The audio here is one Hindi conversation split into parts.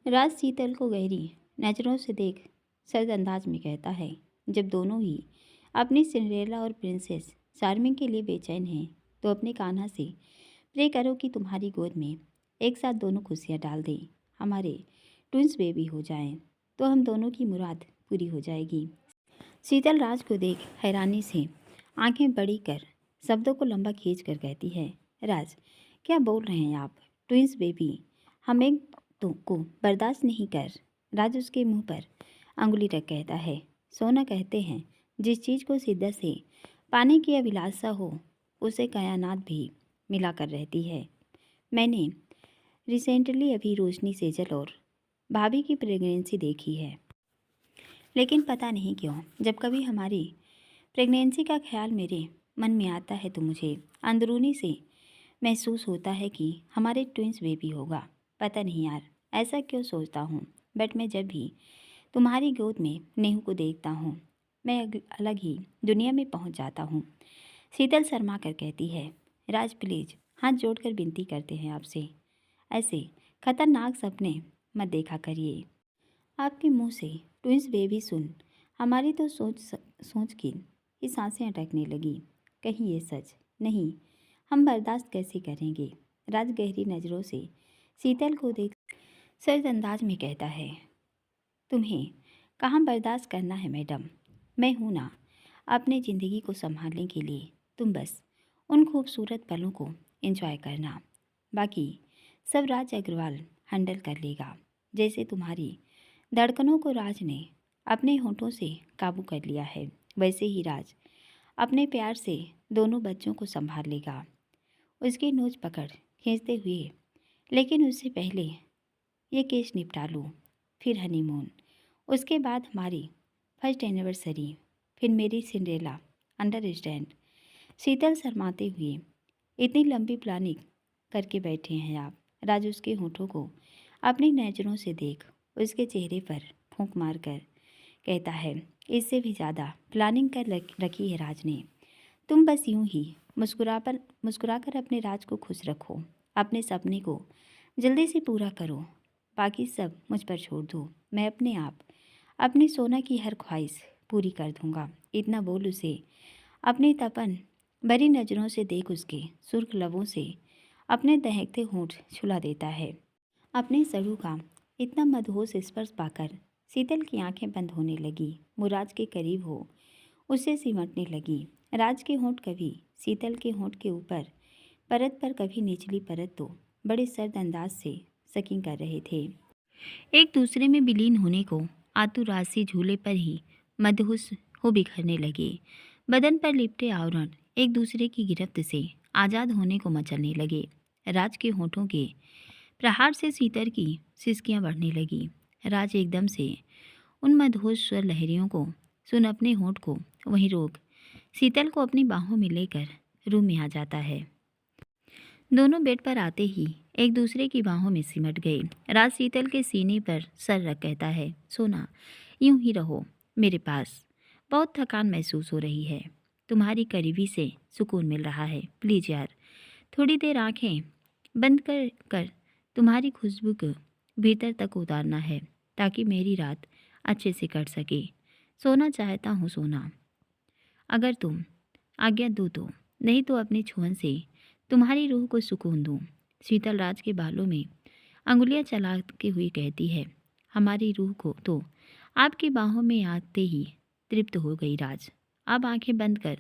राज शीतल को गहरी नजरों से देख सर्द अंदाज में कहता है, जब दोनों ही अपनी सिंड्रेला और प्रिंसेस चार्मिंग के लिए बेचैन हैं, तो अपने कान्हा से प्रे करो कि तुम्हारी गोद में एक साथ दोनों खुशियाँ डाल दें, हमारे ट्विंस बेबी हो जाएं, तो हम दोनों की मुराद पूरी हो जाएगी। शीतल राज को देख हैरानी से आंखें बड़ी कर शब्दों को लंबा खींच कर कहती है, राज क्या बोल रहे हैं आप? ट्विंस बेबी हम एक तो को बर्दाश्त नहीं कर। राज उसके मुंह पर अंगुली रख कहता है, सोना कहते हैं जिस चीज़ को शिद्दत से पाने की अभिलाषा हो उसे कायनात भी मिलाकर रहती है। मैंने रिसेंटली अभी रोशनी सेजल और भाभी की प्रेगनेंसी देखी है, लेकिन पता नहीं क्यों जब कभी हमारी प्रेगनेंसी का ख्याल मेरे मन में आता है तो मुझे अंदरूनी से महसूस होता है कि हमारे ट्विंस बेबी होगा। पता नहीं यार ऐसा क्यों सोचता हूँ, बट मैं जब भी तुम्हारी गोद में नेहू को देखता हूँ मैं अलग ही दुनिया में पहुँच जाता हूँ। शीतल शर्मा कर कहती है, राज प्लीज हाथ जोड़कर विनती करते हैं आपसे, ऐसे खतरनाक सपने मत देखा करिए। आपके मुंह से ट्विंस बेबी सुन हमारी तो सोच के ही सांसें अटकने लगी। कहीं ये सच नहीं, हम बर्दाश्त कैसे करेंगे? राज गहरी नज़रों से शीतल को देख सर्द अंदाज में कहता है, तुम्हें कहाँ बर्दाश्त करना है मैडम, मैं हूँ ना अपने ज़िंदगी को संभालने के लिए। तुम बस उन खूबसूरत पलों को एंजॉय करना, बाकी सब राज अग्रवाल हैंडल कर लेगा। जैसे तुम्हारी धड़कनों को राज ने अपने होठों से काबू कर लिया है, वैसे ही राज अपने प्यार से दोनों बच्चों को संभाल लेगा। उसकी नोच पकड़ खींचते हुए, लेकिन उससे पहले ये केस निपटा लूँ, फिर हनीमून, उसके बाद हमारी फर्स्ट एनिवर्सरी, फिर मेरी सिंड्रेला, अंडरस्टैंड? शीतल शर्माते हुए, इतनी लंबी प्लानिंग करके बैठे हैं आप? राज उसके होठों को अपनी नज़रों से देख उसके चेहरे पर फूंक मार कर कहता है, इससे भी ज़्यादा प्लानिंग कर रखी है राज ने। तुम बस यूं ही मुस्कुराकर अपने राज को खुश रखो, अपने सपने को जल्दी से पूरा करो, बाकी सब मुझ पर छोड़ दो। मैं अपने आप अपनी सोना की हर ख्वाहिश पूरी कर दूंगा। इतना बोल उसे अपनी तपन भरी नज़रों से देख उसके सुर्ख लबों से अपने दहकते होंठ छुला देता है। अपने सड़ू का इतना मदहोश स्पर्श पाकर शीतल की आंखें बंद होने लगी। मुराज के करीब हो उससे सिमटने लगी। राज के होंठ कभी शीतल के होंठ के ऊपर परत पर, कभी निचली परत, तो बड़े सर्द अंदाज से सकिंग कर रहे थे। एक दूसरे में विलीन होने को आतुर राशि झूले पर ही मदहोश हो बिखरने लगे। बदन पर लिपटे आवरण एक दूसरे की गिरफ्त से आज़ाद होने को मचलने लगे। राज के होठों के प्रहार से शीतल की सिसकियाँ बढ़ने लगी। राज एकदम से उन मदहोश स्वर लहरियों को सुन अपने होंठ को वहीं रोक शीतल को अपनी बाहों में लेकर रूम में आ जाता है। दोनों बेड पर आते ही एक दूसरे की बाहों में सिमट गए। राज शीतल के सीने पर सर रख कहता है, सोना यूं ही रहो मेरे पास, बहुत थकान महसूस हो रही है, तुम्हारी करीबी से सुकून मिल रहा है। प्लीज़ यार थोड़ी देर आंखें बंद कर तुम्हारी खुशबू को भीतर तक उतारना है, ताकि मेरी रात अच्छे से कट सके। सोना चाहता हूँ सोना, अगर तुम आज्ञा दो तो, नहीं तो अपने छुअन से तुम्हारी रूह को सुकून दूँ। शीतल राज के बालों में अंगुलियां चलाते हुई कहती है, हमारी रूह को तो आपकी बाहों में आते ही तृप्त हो गई राज। अब आंखें बंद कर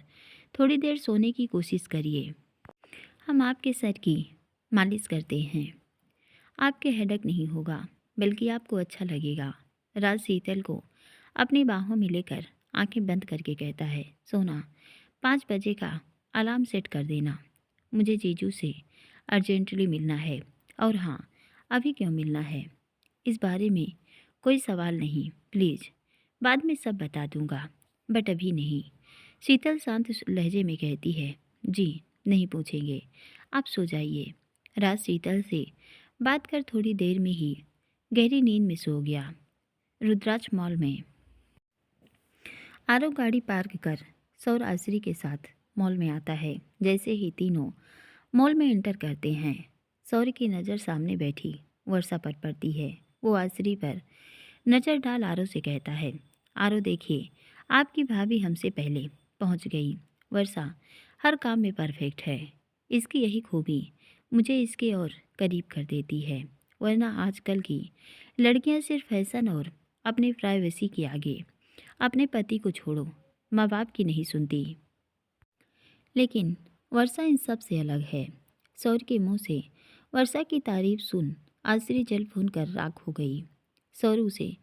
थोड़ी देर सोने की कोशिश करिए, हम आपके सर की मालिश करते हैं, आपके हेडेक नहीं होगा, बल्कि आपको अच्छा लगेगा। राज शीतल को अपनी बाहों में लेकर आंखें बंद करके कहता है, सोना 5 बजे का अलार्म सेट कर देना, मुझे जीजू से अर्जेंटली मिलना है। और हाँ, अभी क्यों मिलना है इस बारे में कोई सवाल नहीं, प्लीज़ बाद में सब बता दूंगा, बट अभी नहीं। शीतल शांत लहजे में कहती है, जी नहीं पूछेंगे, आप सो जाइए। राज शीतल से बात कर थोड़ी देर में ही गहरी नींद में सो गया। रुद्राक्ष मॉल में आरव गाड़ी पार्क कर सौर आश्री के साथ मॉल में आता है। जैसे ही तीनों मॉल में एंटर करते हैं, सौर की नज़र सामने बैठी वर्षा पर पड़ती है। वो आसरी पर नज़र डाल आरो से कहता है, आरो देखिए, आपकी भाभी हमसे पहले पहुंच गई। वर्षा हर काम में परफेक्ट है। इसकी यही खूबी मुझे इसके और करीब कर देती है, वरना आजकल की लड़कियां सिर्फ फैशन और अपनी प्राइवेसी के आगे अपने पति को छोड़ो माँ बाप की नहीं सुनती। लेकिन वर्षा इन सब से अलग है। सौर के मुंह से वर्षा की तारीफ सुन आसरी जल भून कर राख हो गई। सौर उसे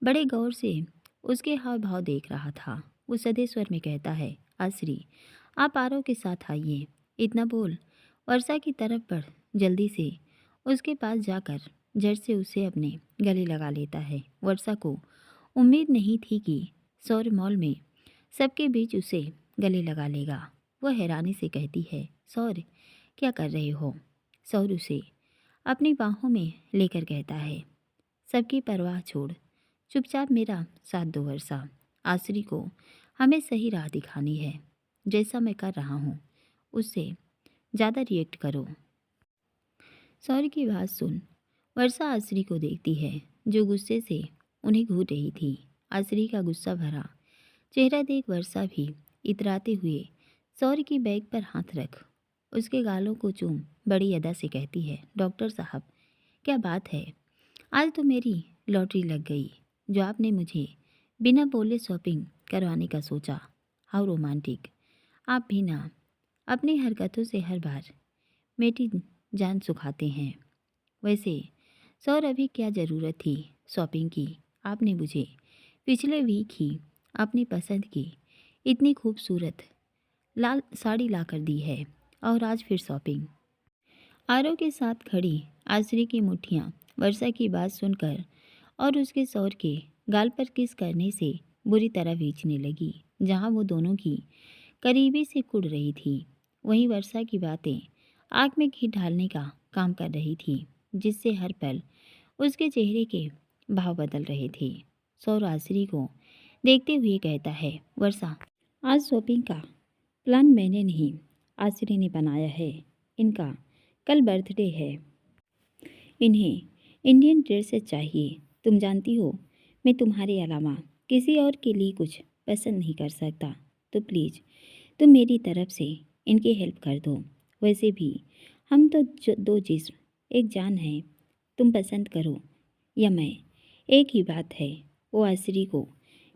बड़े गौर से उसके हाव भाव देख रहा था। वो सधे स्वर में कहता है, आसरी आप आरव के साथ आइए। इतना बोल वर्षा की तरफ बढ़ जल्दी से उसके पास जाकर झट से उसे अपने गले लगा लेता है। वर्षा को उम्मीद नहीं थी कि सौर मॉल में सबके बीच उसे गले लगा लेगा। वह हैरानी से कहती है, सौर क्या कर रहे हो? सौर उसे अपनी बाहों में लेकर कहता है, सबकी परवाह छोड़ चुपचाप मेरा साथ दो वर्षा। आसरी को हमें सही राह दिखानी है। जैसा मैं कर रहा हूँ उससे ज़्यादा रिएक्ट करो। सौर की बात सुन वर्षा आसरी को देखती है, जो गुस्से से उन्हें घूर रही थी। आसरी का गुस्सा भरा चेहरा देख वर्षा भी इतराते हुए सौर की बैग पर हाथ रख उसके गालों को चूम बड़ी अदा से कहती है, डॉक्टर साहब क्या बात है, आज तो मेरी लॉटरी लग गई। जो आपने मुझे बिना बोले शॉपिंग करवाने का सोचा, हाउ रोमांटिक। आप भी ना अपनी हरकतों से हर बार मेरी जान सुखाते हैं। वैसे सौर अभी क्या ज़रूरत थी शॉपिंग की? आपने मुझे पिछले वीक ही अपनी पसंद की इतनी खूबसूरत लाल साड़ी ला कर दी है और आज फिर शॉपिंग। आरव के साथ खड़ी आसरी की मुट्ठियाँ वर्षा की बात सुनकर और उसके सौर के गाल पर किस करने से बुरी तरह भींचने लगी। जहाँ वो दोनों की करीबी से कुड़ रही थी, वहीं वर्षा की बातें आग में घी डालने का काम कर रही थी, जिससे हर पल उसके चेहरे के भाव बदल रहे थे। सौर आसरी को देखते हुए कहता है, वर्षा आज शॉपिंग का प्लान मैंने नहीं आसरी ने बनाया है। इनका कल बर्थडे है, इन्हें इंडियन ड्रेसेस चाहिए। तुम जानती हो मैं तुम्हारे अलावा किसी और के लिए कुछ पसंद नहीं कर सकता, तो प्लीज़ तुम मेरी तरफ से इनकी हेल्प कर दो। वैसे भी हम तो दो जिस्म एक जान है, तुम पसंद करो या मैं, एक ही बात है। वो आसरी को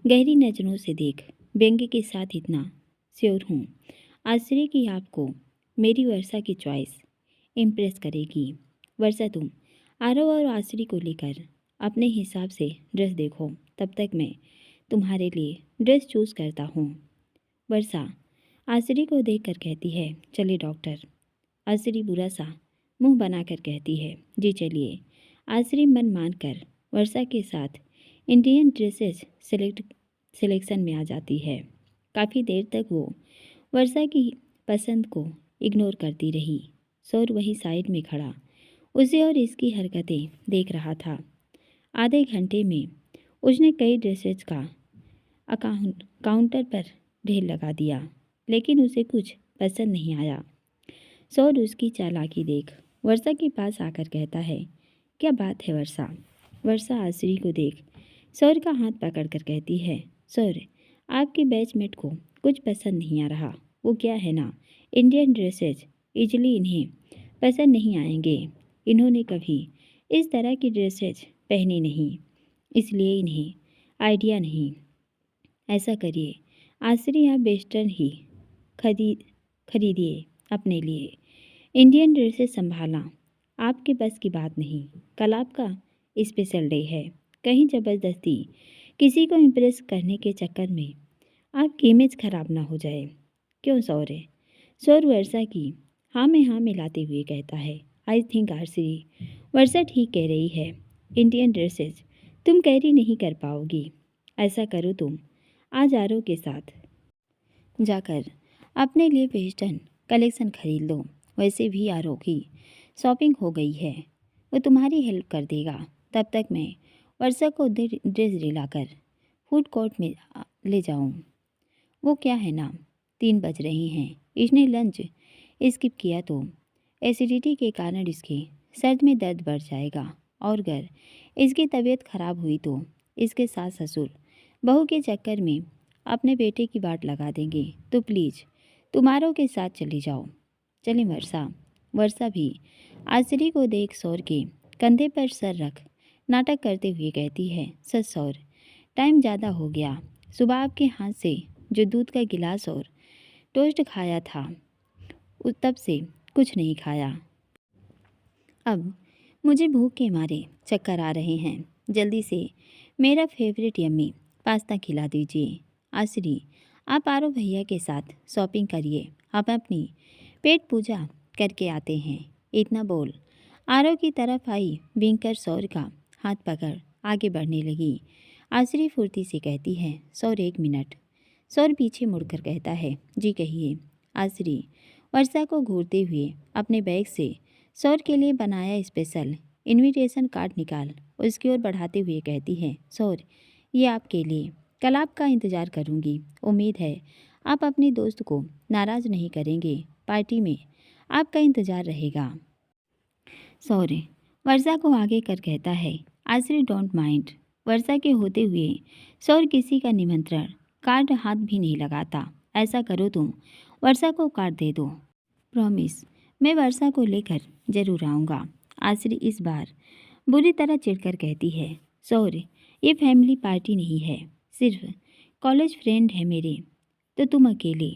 गहरी नज़रों से देख व्यंग्य के साथ इतना श्योर हूँ आसरी की आपको मेरी वर्षा की चॉइस इम्प्रेस करेगी। वर्षा तुम आरव और आसरी को लेकर अपने हिसाब से ड्रेस देखो, तब तक मैं तुम्हारे लिए ड्रेस चूज़ करता हूँ। वर्षा आसरी को देखकर कहती है, चलिए डॉक्टर। आसरी बुरा सा मुंह बनाकर कहती है, जी चलिए। आसरी मन मानकर वर्षा के साथ इंडियन ड्रेसेस सिलेक्शन में आ जाती है। काफ़ी देर तक वो वर्षा की पसंद को इग्नोर करती रही। सौर वहीं साइड में खड़ा उसे और इसकी हरकतें देख रहा था। आधे घंटे में उसने कई ड्रेसेस का काउंटर पर ढेर लगा दिया, लेकिन उसे कुछ पसंद नहीं आया। सौर उसकी चालाकी देख वर्षा के पास आकर कहता है, क्या बात है वर्षा? वर्षा आसरी को देख सौर का हाथ पकड़कर कहती है, सौर आपके बैचमेट को कुछ पसंद नहीं आ रहा। वो क्या है ना, इंडियन ड्रेसेस इजली इन्हें पसंद नहीं आएंगे। इन्होंने कभी इस तरह की ड्रेसेस पहनी नहीं, इसलिए इन्हें आइडिया नहीं। ऐसा करिए आसरी, आप वेस्टर्न ही खरीदिए अपने लिए। इंडियन ड्रेसेस संभालना आपके बस की बात नहीं। कल आपका स्पेशल डे है, कहीं ज़बरदस्ती किसी को इम्प्रेस करने के चक्कर में आपकी इमेज खराब ना हो जाए। क्यों सौर? सौर वर्षा की हाँ में हाँ मिलाते हुए कहता है, आई थिंक आसरी वर्षा ठीक कह रही है। इंडियन ड्रेसेस तुम कैरी नहीं कर पाओगी। ऐसा करो तुम आज आरव के साथ जाकर अपने लिए वेस्टर्न कलेक्शन खरीद लो। वैसे भी आरव की शॉपिंग हो गई है, वो तुम्हारी हेल्प कर देगा। तब तक मैं वर्षा को ड्रेस दिलाकर फूड कोर्ट में ले जाऊं। वो क्या है ना, 3 बज रहे हैं। इसने लंच स्किप किया तो एसिडिटी के कारण इसके सर में दर्द बढ़ जाएगा। और अगर इसकी तबीयत खराब हुई तो इसके सास ससुर बहू के चक्कर में अपने बेटे की बाट लगा देंगे। तो प्लीज़ तुम्हारों के साथ चली जाओ। चले वर्षा। वर्षा भी आश्री को देख सौर के कंधे पर सर रख नाटक करते हुए कहती है, सच सौर, टाइम ज़्यादा हो गया। सुबह आपके हाथ से जो दूध का गिलास और टोस्ट खाया था तब से कुछ नहीं खाया। अब मुझे भूख के मारे चक्कर आ रहे हैं। जल्दी से मेरा फेवरेट यम्मी पास्ता खिला दीजिए। आश्री, आप आरो भैया के साथ शॉपिंग करिए, हम अपनी पेट पूजा करके आते हैं। इतना बोल आरो की तरफ आई विंकर सौर का हाथ पकड़ आगे बढ़ने लगी। आश्री फुर्ती से कहती है, सौर 1 मिनट। सौर पीछे मुड़कर कहता है, जी कहिए। आश्री वर्षा को घूरते हुए अपने बैग से सौर के लिए बनाया स्पेशल इनविटेशन कार्ड निकाल उसकी ओर बढ़ाते हुए कहती है, सौर, ये आपके लिए। कल आपका इंतज़ार करूंगी। उम्मीद है आप अपने दोस्त को नाराज़ नहीं करेंगे। पार्टी में आपका इंतज़ार रहेगा। सौर वर्षा को आगे कर कहता है, आश्री डोंट माइंड। वर्षा के होते हुए सौर किसी का निमंत्रण कार्ड हाथ भी नहीं लगाता। ऐसा करो तुम वर्षा को कार्ड दे दो। प्रॉमिस, मैं वर्षा को लेकर जरूर आऊँगा। आश्री इस बार बुरी तरह चिढ़कर कहती है, सौर, ये फैमिली पार्टी नहीं है, सिर्फ कॉलेज फ्रेंड है मेरे, तो तुम अकेले।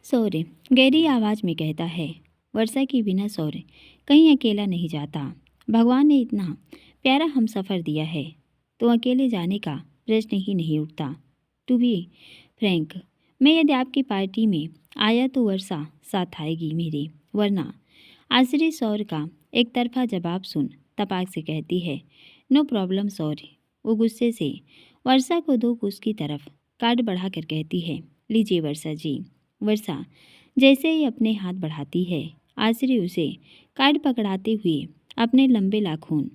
सौर गहरी आवाज़ में कहता है, वर्षा के बिना सौर कहीं अकेला नहीं जाता। भगवान ने इतना प्यारा हम सफ़र दिया है तो अकेले जाने का प्रश्न ही नहीं उठता। टू बी फ्रैंक, मैं यदि आपकी पार्टी में आया तो वर्षा साथ आएगी मेरे, वरना। आश्री सौर का एक तरफा जवाब सुन तपाक से कहती है, नो प्रॉब्लम सौर। वो गुस्से से वर्षा को 2 कोस की तरफ कार्ड बढ़ाकर कहती है, लीजिए वर्षा जी। वर्षा जैसे ही अपने हाथ बढ़ाती है, आश्री उसे कार्ड पकड़ाते हुए अपने लंबे नाखून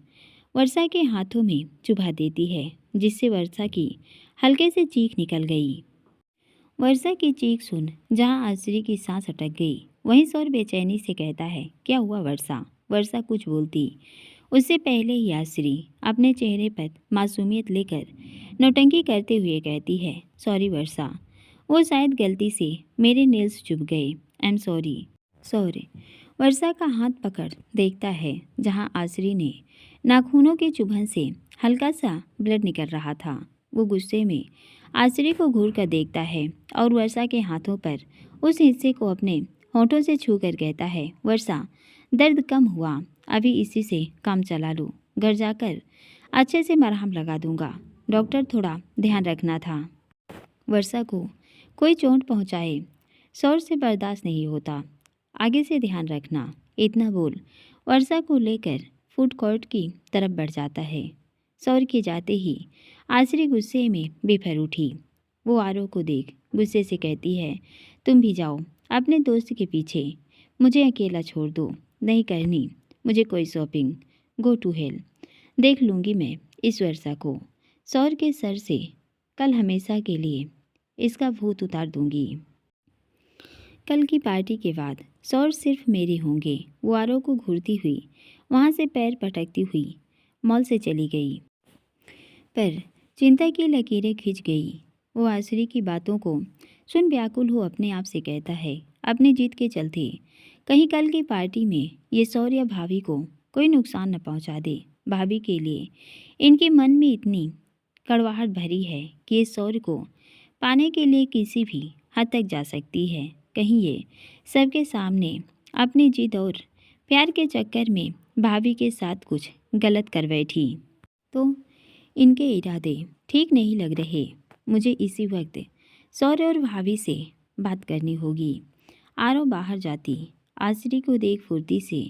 वर्षा के हाथों में चुभा देती है, जिससे वर्षा की हल्के से चीख निकल गई। वर्षा की चीख सुन जहां आश्री की सांस अटक गई, वहीं सौर बेचैनी से कहता है, क्या हुआ वर्षा। वर्षा कुछ बोलती उससे पहले ही आश्री अपने चेहरे पर मासूमियत लेकर नौटंकी करते हुए कहती है, सॉरी वर्षा, वो शायद गलती से मेरे नेल्स चुभ गए। I am sorry. सॉरी। वर्षा का हाथ पकड़ देखता है जहां आश्री ने नाखूनों के चुभन से हल्का सा ब्लड निकल रहा था। वो गुस्से में आश्री को घूर कर देखता है और वर्षा के हाथों पर उस हिस्से को अपने होठों से छू कर कहता है, वर्षा, दर्द कम हुआ, अभी इसी से काम चला लो, घर जाकर अच्छे से मरहम लगा दूंगा। डॉक्टर थोड़ा ध्यान रखना था। वर्षा को कोई चोट पहुंचाए सौर से बर्दाश्त नहीं होता, आगे से ध्यान रखना। इतना बोल वर्षा को लेकर फूड कोर्ट की तरफ बढ़ जाता है। सौर के जाते ही आश्री गुस्से में बिफर उठी। वो आरो को देख गुस्से से कहती है, तुम भी जाओ अपने दोस्त के पीछे, मुझे अकेला छोड़ दो, नहीं करनी मुझे कोई शॉपिंग, गो टू हेल। देख लूँगी मैं इस वर्षा को, सौर के सर से कल हमेशा के लिए इसका भूत उतार दूंगी। कल की पार्टी के बाद सौर सिर्फ मेरे होंगे। वो आरो को घूरती हुई वहाँ से पैर पटकती हुई मॉल से चली गई, पर चिंता की लकीरें खिंच गई। वो आश्री की बातों को सुन व्याकुल हो अपने आप से कहता है, अपनी जीत के चलते कहीं कल की पार्टी में ये सौर या भाभी को कोई नुकसान न पहुंचा दे। भाभी के लिए इनके मन में इतनी कड़वाहट भरी है कि ये सौर को पाने के लिए किसी भी हद तक जा सकती है। कहीं ये सबके सामने अपनी जिद और प्यार के चक्कर में भाभी के साथ कुछ गलत कर बैठी तो इनके इरादे ठीक नहीं लग रहे। मुझे इसी वक्त सौर और भाभी से बात करनी होगी। आरो बाहर जाती आश्री को देख फुर्ती से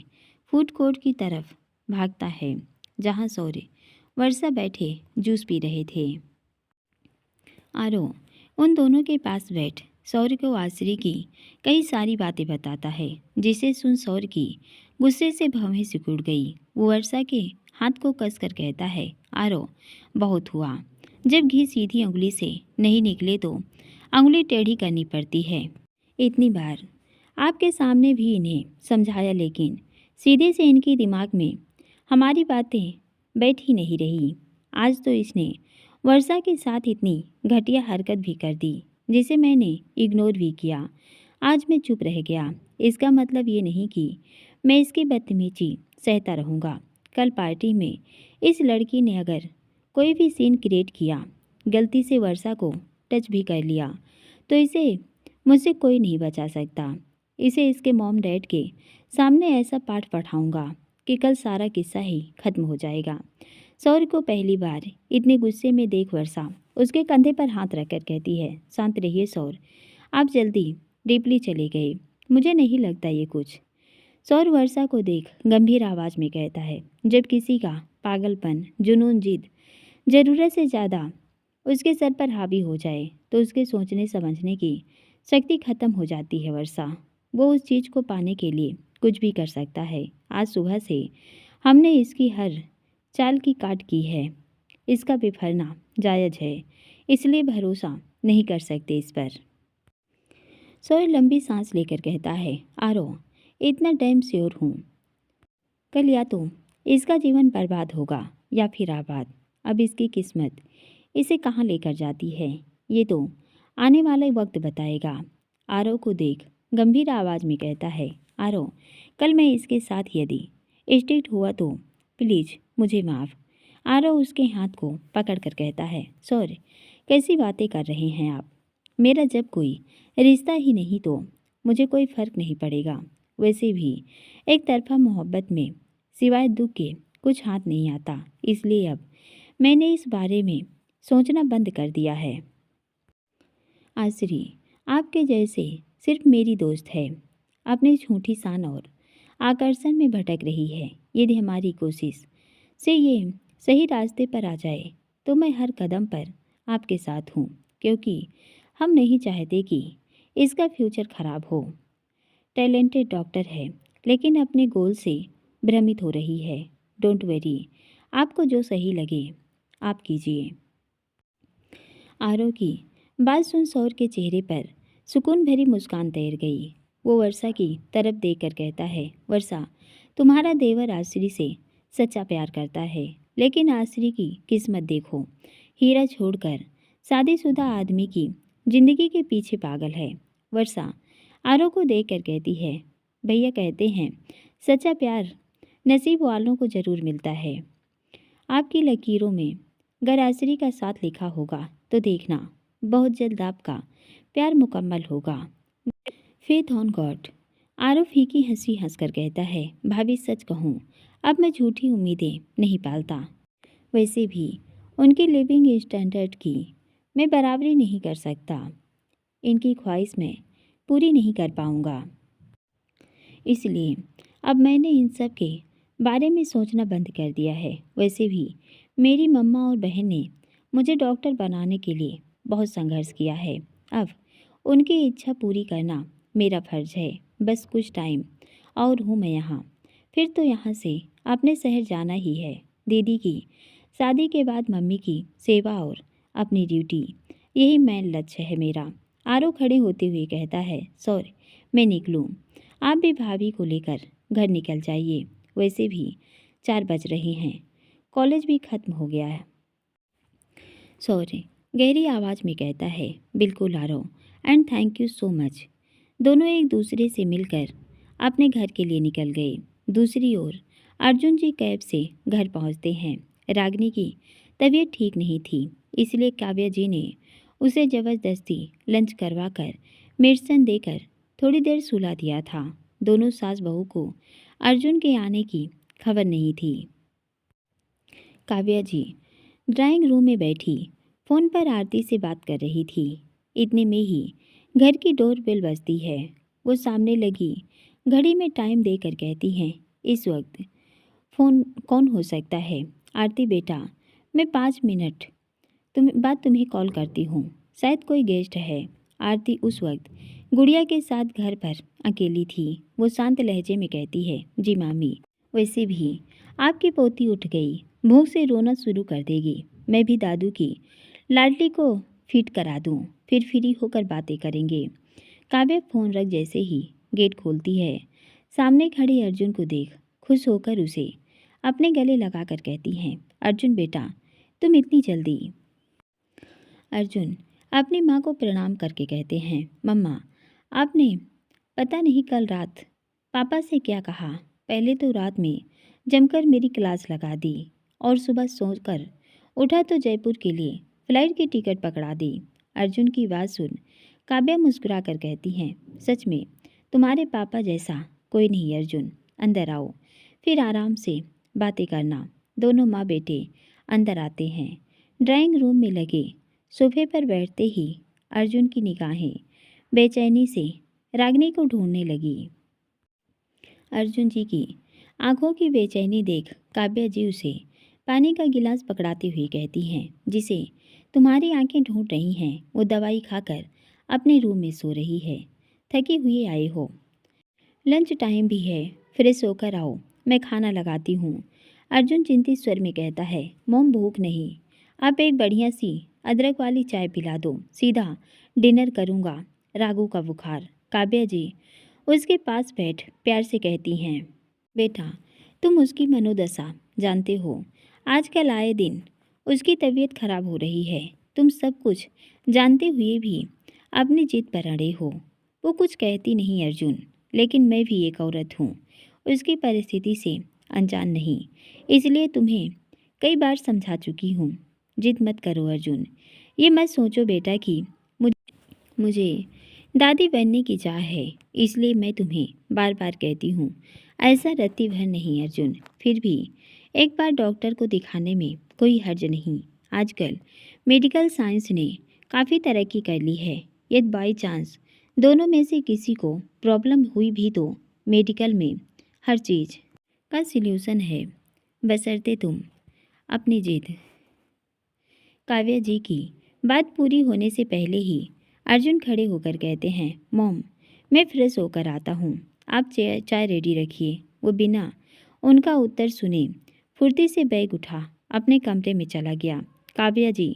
फूड कोर्ट की तरफ भागता है, जहां सौर वर्षा बैठे जूस पी रहे थे। आरो उन दोनों के पास बैठ सौर को आश्री की कई सारी बातें बताता है, जिसे सुन सौर की गुस्से से भवें सिकुड़ गई। वो वर्षा के हाथ को कसकर कहता है, आरो बहुत हुआ, जब घी सीधी उंगली से नहीं निकले तो उंगली टेढ़ी करनी पड़ती है। इतनी बार आपके सामने भी इन्हें समझाया, लेकिन सीधे से इनके दिमाग में हमारी बातें बैठ ही नहीं रही। आज तो इसने वर्षा के साथ इतनी घटिया हरकत भी कर दी जिसे मैंने इग्नोर भी किया। आज मैं चुप रह गया। इसका मतलब ये नहीं कि मैं इसकी बदतमीजी सहता रहूँगा। कल पार्टी में इस लड़की ने अगर कोई भी सीन क्रिएट किया, गलती से वर्षा को टच भी कर लिया, तो इसे मुझसे कोई नहीं बचा सकता। इसे इसके मॉम डैड के सामने ऐसा पाठ पढ़ाऊँगा कि कल सारा किस्सा ही खत्म हो जाएगा। सौर को पहली बार इतने गुस्से में देख वर्षा उसके कंधे पर हाथ रखकर कहती है, शांत रहिए सौर, आप जल्दी डीपली चले गए। मुझे नहीं लगता ये कुछ। सौर वर्षा को देख गंभीर आवाज़ में कहता है, जब किसी का पागलपन, जुनून, जिद ज़रूरत से ज़्यादा उसके सर पर हावी हो जाए तो उसके सोचने समझने की शक्ति खत्म हो जाती है वर्षा। वो उस चीज़ को पाने के लिए कुछ भी कर सकता है। आज सुबह से हमने इसकी हर चाल की काट की है। इसका बिफरना जायज़ है, इसलिए भरोसा नहीं कर सकते इस पर। सौर लंबी सांस लेकर कहता है, आरो इतना टाइम श्योर हूँ, कल या तो इसका जीवन बर्बाद होगा या फिर आबाद। अब इसकी किस्मत इसे कहाँ लेकर जाती है ये तो आने वाला वक्त बताएगा। आरव को देख गंभीर आवाज़ में कहता है, आरव कल मैं इसके साथ यदि स्ट्रिक्ट हुआ तो प्लीज़ मुझे माफ़। आरव उसके हाथ को पकड़कर कहता है, सॉरी कैसी बातें कर रहे हैं आप? मेरा जब कोई रिश्ता ही नहीं तो मुझे कोई फ़र्क नहीं पड़ेगा। वैसे भी एक तरफा मोहब्बत में सिवाय दुख के कुछ हाथ नहीं आता, इसलिए अब मैंने इस बारे में सोचना बंद कर दिया है। आसरी आपके जैसे सिर्फ मेरी दोस्त है, अपनी झूठी शान और आकर्षण में भटक रही है। यदि हमारी कोशिश से ये सही रास्ते पर आ जाए तो मैं हर कदम पर आपके साथ हूँ, क्योंकि हम नहीं चाहते कि इसका फ्यूचर खराब हो। टैलेंटेड डॉक्टर है लेकिन अपने गोल से भ्रमित हो रही है। डोंट वरी, आपको जो सही लगे आप कीजिए। आरव की बात सुन सौर के चेहरे पर सुकून भरी मुस्कान तैर गई। वो वर्षा की तरफ देखकर कहता है, वर्षा तुम्हारा देवर आसरी से सच्चा प्यार करता है, लेकिन आसरी की किस्मत देखो, हीरा छोड़कर शादीशुदा आदमी की जिंदगी के पीछे पागल है। वर्षा आरव को देखकर कहती है, भैया कहते हैं सच्चा प्यार नसीब वालों को ज़रूर मिलता है। आपकी लकीरों में अगर आसरी का साथ लिखा होगा तो देखना बहुत जल्द आपका प्यार मुकम्मल होगा। Faith on God. आरव फीकी हंसी हंसकर कहता है, भाभी सच कहूँ अब मैं झूठी उम्मीदें नहीं पालता। वैसे भी उनकी लिविंग स्टैंडर्ड की मैं बराबरी नहीं कर सकता। इनकी ख्वाहिश मैं पूरी नहीं कर पाऊँगा, इसलिए अब मैंने इन सब के बारे में सोचना बंद कर दिया है। वैसे भी मेरी मम्मा और बहन ने मुझे डॉक्टर बनाने के लिए बहुत संघर्ष किया है। अब उनकी इच्छा पूरी करना मेरा फर्ज है। बस कुछ टाइम और हूँ मैं यहाँ, फिर तो यहाँ से अपने शहर जाना ही है। दीदी की शादी के बाद मम्मी की सेवा और अपनी ड्यूटी, यही मेन लक्ष्य है मेरा। आरव खड़े होते हुए कहता है, सॉरी मैं निकलूँ, आप भी भाभी को लेकर घर निकल जाइए। वैसे भी 4 बज रहे हैं, कॉलेज भी खत्म हो गया है। सॉरी गहरी आवाज़ में कहता है, बिल्कुल Aarav, and thank you so much. दोनों एक दूसरे से मिलकर अपने घर के लिए निकल गए। दूसरी ओर अर्जुन जी कैब से घर पहुंचते हैं। रागिनी की तबीयत ठीक नहीं थी, इसलिए काव्या जी ने उसे ज़बरदस्ती लंच करवाकर मेडिसिन देकर थोड़ी देर सुला दिया था। दोनों सास बहू को अर्जुन के आने की खबर नहीं थी। काव्या जी ड्राइंग रूम में बैठी फ़ोन पर आरती से बात कर रही थी। इतने में ही घर की डोर बेल बजती है। वो सामने लगी घड़ी में टाइम देकर कहती हैं, इस वक्त फ़ोन कौन हो सकता है? आरती बेटा, मैं 5 मिनट बाद तुम्हें कॉल करती हूँ, शायद कोई गेस्ट है। आरती उस वक्त गुड़िया के साथ घर पर अकेली थी। वो शांत लहजे में कहती है, जी मामी, वैसे भी आपकी पोती उठ गई, भूख से रोना शुरू कर देगी। मैं भी दादू की लाडली को फीड करा दूँ, फिर फ्री होकर बातें करेंगे। काव्या फ़ोन रख जैसे ही गेट खोलती है, सामने खड़े अर्जुन को देख खुश होकर उसे अपने गले लगाकर कहती हैं, अर्जुन बेटा, तुम इतनी जल्दी। अर्जुन अपनी माँ को प्रणाम करके कहते हैं, मम्मा, आपने पता नहीं कल रात पापा से क्या कहा। पहले तो रात में जमकर मेरी क्लास लगा दी और सुबह सोकर उठा तो जयपुर के लिए फ्लाइट की टिकट पकड़ा दी। अर्जुन की बात सुन काव्या मुस्कुरा कर कहती हैं, सच में तुम्हारे पापा जैसा कोई नहीं अर्जुन, अंदर आओ, फिर आराम से बातें करना। दोनों माँ बेटे अंदर आते हैं। ड्राइंग रूम में लगे सोफे पर बैठते ही अर्जुन की निगाहें बेचैनी से रागिनी को ढूंढने लगी। अर्जुन जी की आंखों की बेचैनी देख काव्या जी उसे पानी का गिलास पकड़ाती हुई कहती हैं, जिसे तुम्हारी आंखें ढूंढ रही हैं वो दवाई खाकर अपने रूम में सो रही है। थकी हुई आए हो, लंच टाइम भी है, फ्रेश होकर आओ, मैं खाना लगाती हूँ। अर्जुन चिंतित स्वर में कहता है, मोम भूख नहीं, आप एक बढ़िया सी अदरक वाली चाय पिला दो, सीधा डिनर करूँगा। रागू का बुखार। काव्या जी उसके पास बैठ प्यार से कहती हैं, बेटा तुम उसकी मनोदशा जानते हो, आजकल आए दिन उसकी तबीयत खराब हो रही है। तुम सब कुछ जानते हुए भी अपनी जिद पर अड़े हो। वो कुछ कहती नहीं अर्जुन, लेकिन मैं भी एक औरत हूँ, उसकी परिस्थिति से अनजान नहीं, इसलिए तुम्हें कई बार समझा चुकी हूँ। जिद मत करो अर्जुन, ये मत सोचो बेटा कि मुझे दादी बनने की चाह है, इसलिए मैं तुम्हें बार बार कहती हूँ। ऐसा रत्ती भर नहीं अर्जुन, फिर भी एक बार डॉक्टर को दिखाने में कोई हर्ज नहीं। आजकल मेडिकल साइंस ने काफ़ी तरक्की कर ली है। यदि बाई चांस दोनों में से किसी को प्रॉब्लम हुई भी तो मेडिकल में हर चीज़ का सिल्यूशन है, बशर्ते तुम अपनी जिद। काव्या जी की बात पूरी होने से पहले ही अर्जुन खड़े होकर कहते हैं, मॉम मैं फ्रेश होकर आता हूँ, आप चाय रेडी रखिए। वो बिना उनका उत्तर सुने फुर्ती से बैग उठा अपने कमरे में चला गया। काव्या जी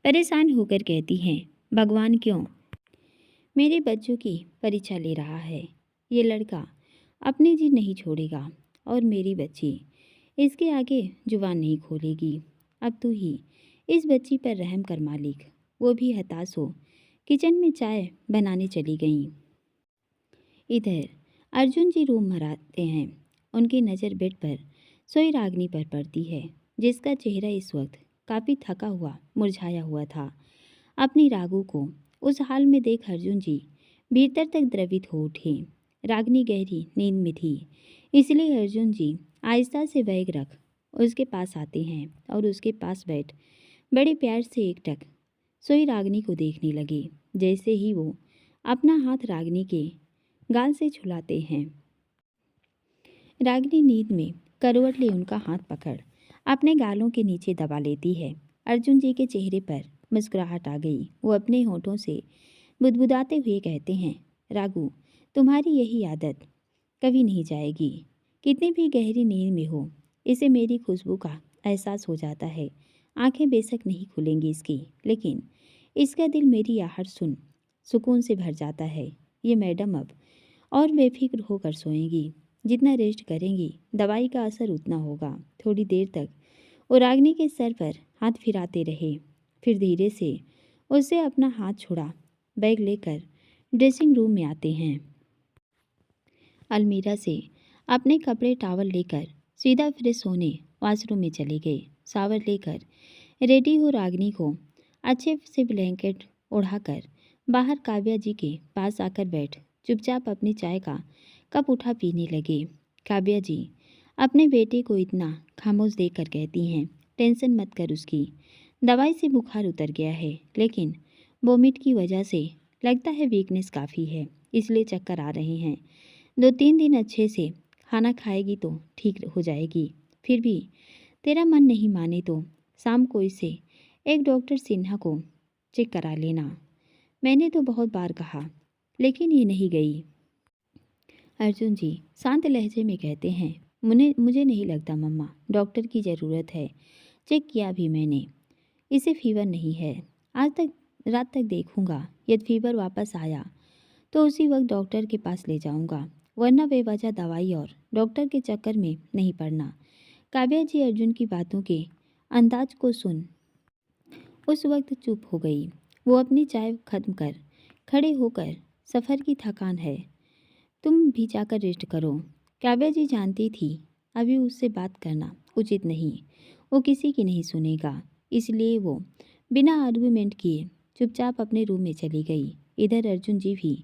परेशान होकर कहती हैं, भगवान क्यों मेरे बच्चों की परीक्षा ले रहा है। ये लड़का अपनी जिद नहीं छोड़ेगा और मेरी बच्ची इसके आगे जुबान नहीं खोलेगी। अब तू ही इस बच्ची पर रहम कर मालिक। वो भी हताश हो किचन में चाय बनाने चली गईं। इधर अर्जुन जी रूम भर आते हैं। उनकी नज़र बेड पर सोई रागिनी पर पड़ती है, जिसका चेहरा इस वक्त काफ़ी थका हुआ मुरझाया हुआ था। अपनी रागू को उस हाल में देख अर्जुन जी भीतर तक द्रवित हो उठे। रागिनी गहरी नींद में थी, इसलिए अर्जुन जी आहिस्ता से बैग रख उसके पास आते हैं और उसके पास बैठ बड़े प्यार से एकटक सोई रागिनी को देखने लगे। जैसे ही वो अपना हाथ रागिनी के गाल से छुलाते हैं, रागिनी नींद में करवट ले उनका हाथ पकड़ अपने गालों के नीचे दबा लेती है। अर्जुन जी के चेहरे पर मुस्कुराहट आ गई। वो अपने होठों से बुदबुदाते हुए कहते हैं, रागू तुम्हारी यही आदत कभी नहीं जाएगी। कितनी भी गहरी नींद में हो, इसे मेरी खुशबू का एहसास हो जाता है। आंखें बेशक नहीं खुलेंगी इसकी, लेकिन इसका दिल मेरी आहट सुन सुकून से भर जाता है। ये मैडम अब और बेफिक्र होकर सोएंगी। जितना रेस्ट करेंगी दवाई का असर उतना होगा। थोड़ी देर तक वो रागिनी के सर पर हाथ फिराते रहे, फिर धीरे से उससे अपना हाथ छुड़ा बैग लेकर ड्रेसिंग रूम में आते हैं। अलमीरा से अपने कपड़े टावल लेकर सीधा फ्रेश होने वॉशरूम में चले गए। शावर लेकर रेडी हो रागिनी को अच्छे से ब्लैंकेट ओढ़ाकर बाहर काव्या जी के पास आकर बैठ चुपचाप अपनी चाय का कप उठा पीने लगे। काव्या जी अपने बेटे को इतना खामोश देखकर कहती हैं, टेंशन मत कर, उसकी दवाई से बुखार उतर गया है, लेकिन वोमिट की वजह से लगता है वीकनेस काफ़ी है, इसलिए चक्कर आ रहे हैं। 2-3 दिन अच्छे से खाना खाएगी तो ठीक हो जाएगी। फिर भी तेरा मन नहीं माने तो शाम को इसे एक डॉक्टर सिन्हा को चेक करा लेना। मैंने तो बहुत बार कहा, लेकिन ये नहीं गई। अर्जुन जी शांत लहजे में कहते हैं, मुझे नहीं लगता मम्मा डॉक्टर की ज़रूरत है। चेक किया भी मैंने, इसे फीवर नहीं है। आज तक रात तक देखूंगा, यदि फीवर वापस आया तो उसी वक्त डॉक्टर के पास ले जाऊंगा, वरना बेवजह दवाई और डॉक्टर के चक्कर में नहीं पड़ना। काव्या जी अर्जुन की बातों के अंदाज को सुन उस वक्त चुप हो गई। वो अपनी चाय खत्म कर खड़े होकर, सफ़र की थकान है, तुम भी जाकर रेस्ट करो। काव्या जी जानती थी अभी उससे बात करना उचित नहीं, वो किसी की नहीं सुनेगा। इसलिए वो बिना आर्गुमेंट किए चुपचाप अपने रूम में चली गई। इधर अर्जुन जी भी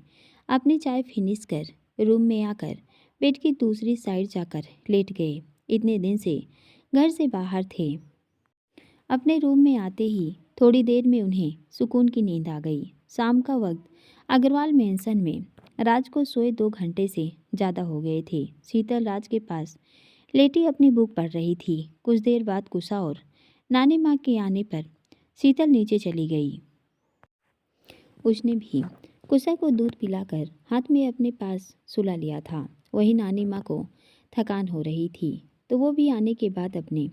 अपनी चाय फिनिश कर रूम में आकर बेड की दूसरी साइड जाकर लेट गए। इतने दिन से घर से बाहर थे। अपने रूम में आते ही थोड़ी देर में उन्हें सुकून की नींद आ गई। शाम का वक्त अग्रवाल मेंशन में राज को सोए 2 घंटे से ज़्यादा हो गए थे। शीतल राज के पास लेटी अपनी बुक पढ़ रही थी। कुछ देर बाद कुशा और नानी माँ के आने पर शीतल नीचे चली गई। उसने भी कुशा को दूध पिलाकर हाथ में अपने पास सुला लिया था। वहीं नानी माँ को थकान हो रही थी तो वो भी आने के बाद अपने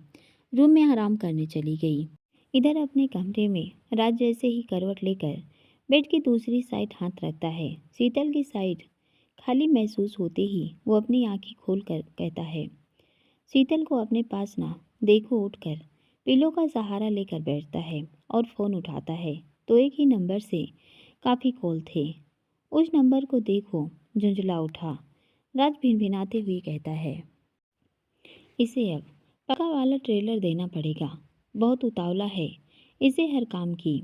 रूम में आराम करने चली गई। इधर अपने कमरे में राज जैसे ही करवट लेकर बेड की दूसरी साइड हाथ रखता है, शीतल की साइड खाली महसूस होते ही वो अपनी आंखें खोलकर कहता है, शीतल को अपने पास ना देखो। उठकर पिलो का सहारा लेकर बैठता है और फ़ोन उठाता है तो एक ही नंबर से काफ़ी कॉल थे। उस नंबर को देखो, झुंझला उठा। राज भिनभिनाते हुए कहता है, इसे अब पक्का वाला ट्रेलर देना पड़ेगा, बहुत उतावला है इसे हर काम की।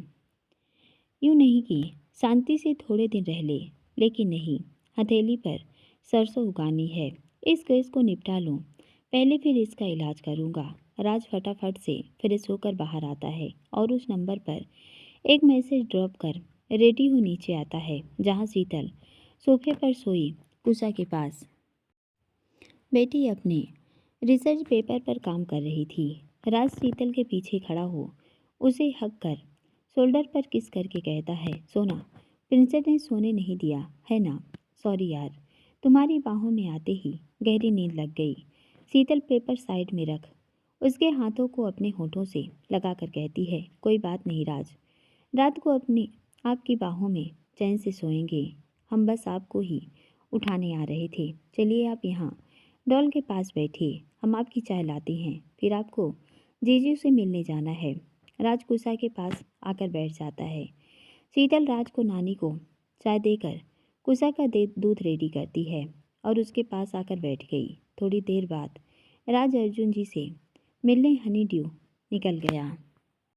यूँ नहीं कि शांति से थोड़े दिन रह ले, लेकिन नहीं, हथेली पर सरसों उगानी है। इस केस को निपटा लूँ पहले, फिर इसका इलाज करूँगा। राज फटाफट से फ्रेश होकर बाहर आता है और उस नंबर पर एक मैसेज ड्रॉप कर रेडी हो नीचे आता है, जहाँ शीतल सोफे पर सोई कुशा के पास बेटी अपने रिसर्च पेपर पर काम कर रही थी। राज शीतल के पीछे खड़ा हो उसे हक कर शोल्डर पर किस करके कहता है, सोना, प्रिंसेस ने सोने नहीं दिया है ना? सॉरी यार। तुम्हारी बाहों में आते ही गहरी नींद लग गई। शीतल पेपर साइड में रख उसके हाथों को अपने होठों से लगाकर कहती है, कोई बात नहीं राज, रात को अपनी आपकी बाहों में चैन से सोएंगे। हम बस आपको ही उठाने आ रहे थे। चलिए आप यहाँ डॉल के पास बैठिए, हम आपकी चाय लाते हैं, फिर आपको जीजू से मिलने जाना है। राज कुशा के पास आकर बैठ जाता है। शीतल राज को नानी को चाय देकर कुशा का दूध रेडी करती है और उसके पास आकर बैठ गई। थोड़ी देर बाद राज अर्जुन जी से मिलने हनी ड्यू निकल गया।